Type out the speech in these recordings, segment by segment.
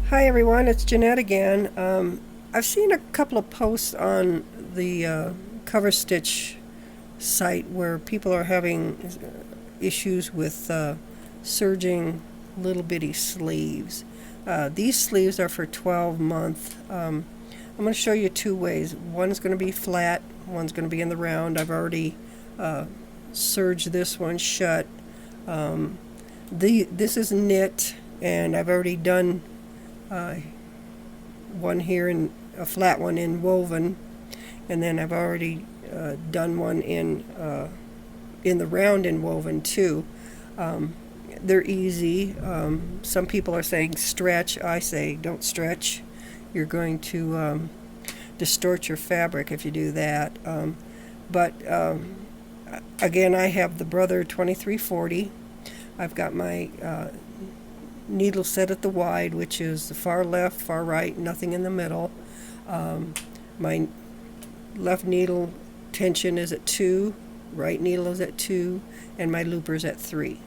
Hi everyone, it's Jeanette again. I've seen a couple of posts on the Coverstitch site where people are having issues with serging little bitty sleeves. These sleeves are for 12-month. I'm going to show you two ways. One's going to be flat, one's going to be in the round. I've already serged this one shut. This is knit, and I've already done one here in a flat one in woven, and then I've already done one in the round in woven too. They're easy. Some people are saying stretch. I say don't stretch. You're going to distort your fabric if you do that. But again, I have the Brother 2340. I've got my needle set at the wide, which is the far left, far right, nothing in the middle. My left needle tension is at 2, right needle is at 2, and my looper's at 3.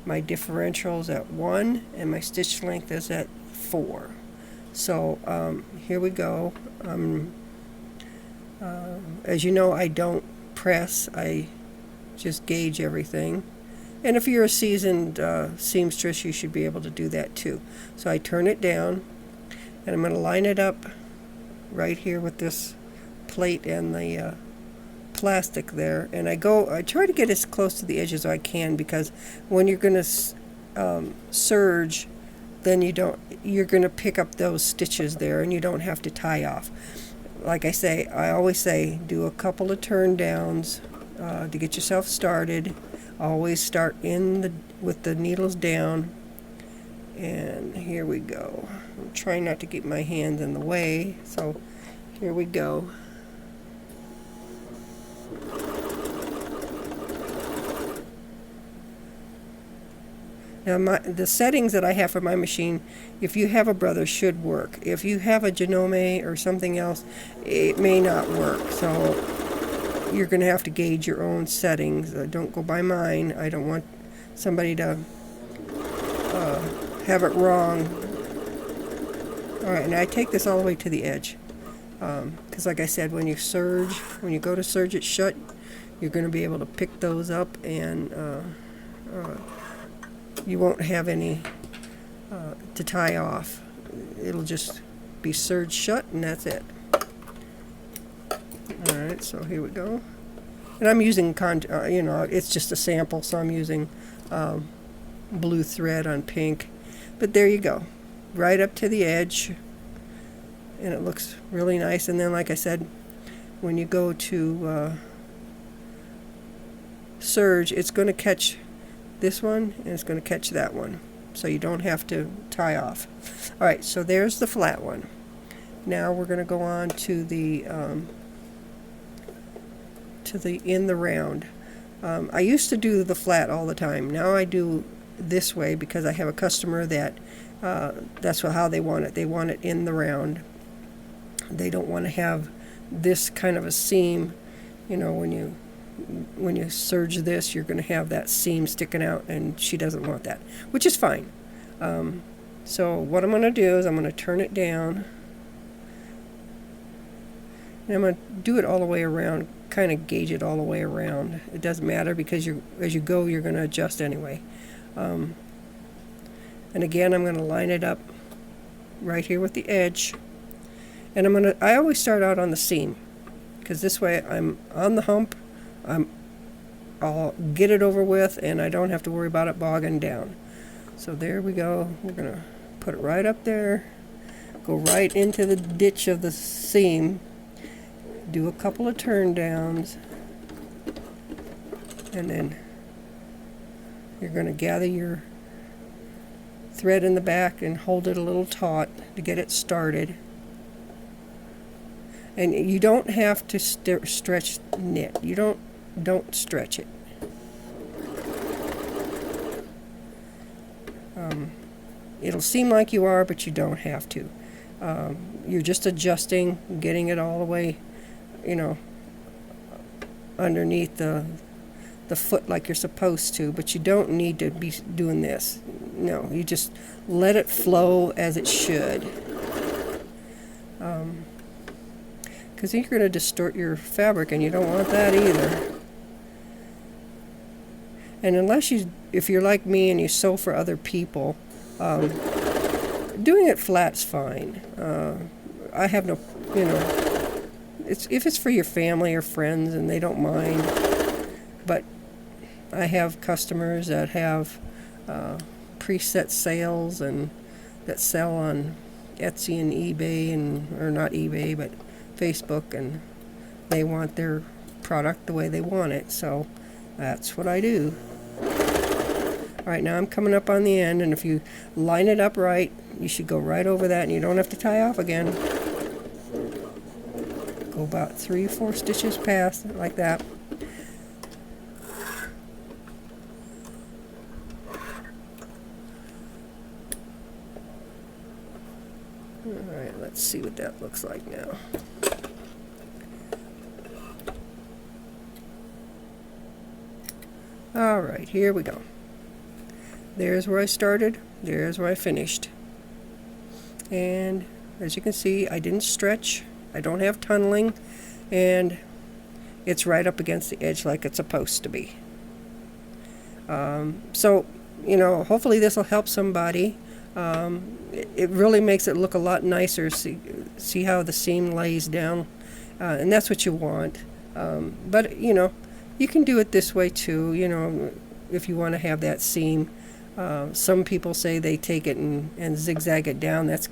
My differential is at 1, and my stitch length is at 4. So here we go. As you know, I don't press, I just gauge everything. And if you're a seasoned seamstress, you should be able to do that too. So I turn it down, and I'm going to line it up right here with this plate and the plastic there. And I try to get as close to the edge as I can, because when you're going to serge, then you're going to pick up those stitches there, and you don't have to tie off. Like I always say, do a couple of turn downs to get yourself started. Always start with the needles down, and here we go. I'm trying not to get my hands in the way, so here we go. Now the settings that I have for my machine, if you have a Brother, should work. If you have a Janome or something else, it may not work. So you're going to have to gauge your own settings. Don't go by mine. I don't want somebody to have it wrong. Alright, and I take this all the way to the edge. Because like I said, when you go to serge it shut, you're going to be able to pick those up, and you won't have any to tie off. It'll just be serged shut, and that's it. Alright, so here we go. And I'm using, it's just a sample, so I'm using blue thread on pink. But there you go. Right up to the edge. And it looks really nice. And then, like I said, when you go to serge, it's going to catch this one, and it's going to catch that one. So you don't have to tie off. Alright, so there's the flat one. Now we're going to go on to the in the round. I used to do the flat all the time. Now I do this way because I have a customer that that's how they want it. They want it in the round. They don't want to have this kind of a seam. When you serge this, you're going to have that seam sticking out, and she doesn't want that, which is fine. So what I'm going to do is I'm going to turn it down, and I'm going to do it all the way around, kind of gauge it all the way around. It doesn't matter, because as you go, you're going to adjust anyway. And again, I'm going to line it up right here with the edge, and I always start out on the seam, because this way I'm on the hump. I'll get it over with, and I don't have to worry about it bogging down. So there we go. We're going to put it right up there, go right into the ditch of the seam, do a couple of turn downs, and then you're going to gather your thread in the back and hold it a little taut to get it started. And you don't have to stretch knit. You don't stretch it. It'll seem like you are, but you don't have to. You're just adjusting, getting it all the way, underneath the the foot like you're supposed to, but you don't need to be doing this. No, you just let it flow as it should. Because you're going to distort your fabric, and you don't want that either. And if you're like me and you sew for other people, doing it flat's fine. I have no, if it's for your family or friends and they don't mind. But I have customers that have preset sales and that sell on Etsy and eBay, or not eBay, but Facebook, and they want their product the way they want it. So that's what I do. Alright, now I'm coming up on the end, and if you line it up right, you should go right over that, and you don't have to tie off again. Go about 3 or 4 stitches past, like that. Alright, let's see what that looks like now. Alright, here we go. There's where I started, there's where I finished. And as you can see, I didn't stretch, I don't have tunneling, and it's right up against the edge like it's supposed to be. So, hopefully this will help somebody. It really makes it look a lot nicer. See how the seam lays down, and that's what you want. But you can do it this way too, if you want to have that seam. Some people say they take it and zigzag it down. That's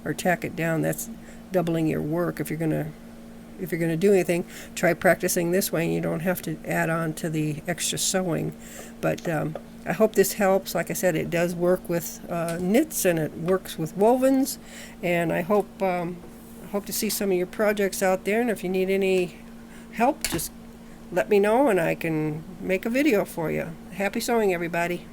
or tack it down. That's doubling your work. If you're gonna do anything, try practicing this way, and you don't have to add on to the extra sewing. But I hope this helps. Like I said, it does work with knits, and it works with wovens. And I hope to see some of your projects out there. And if you need any help, just let me know, and I can make a video for you. Happy sewing, everybody.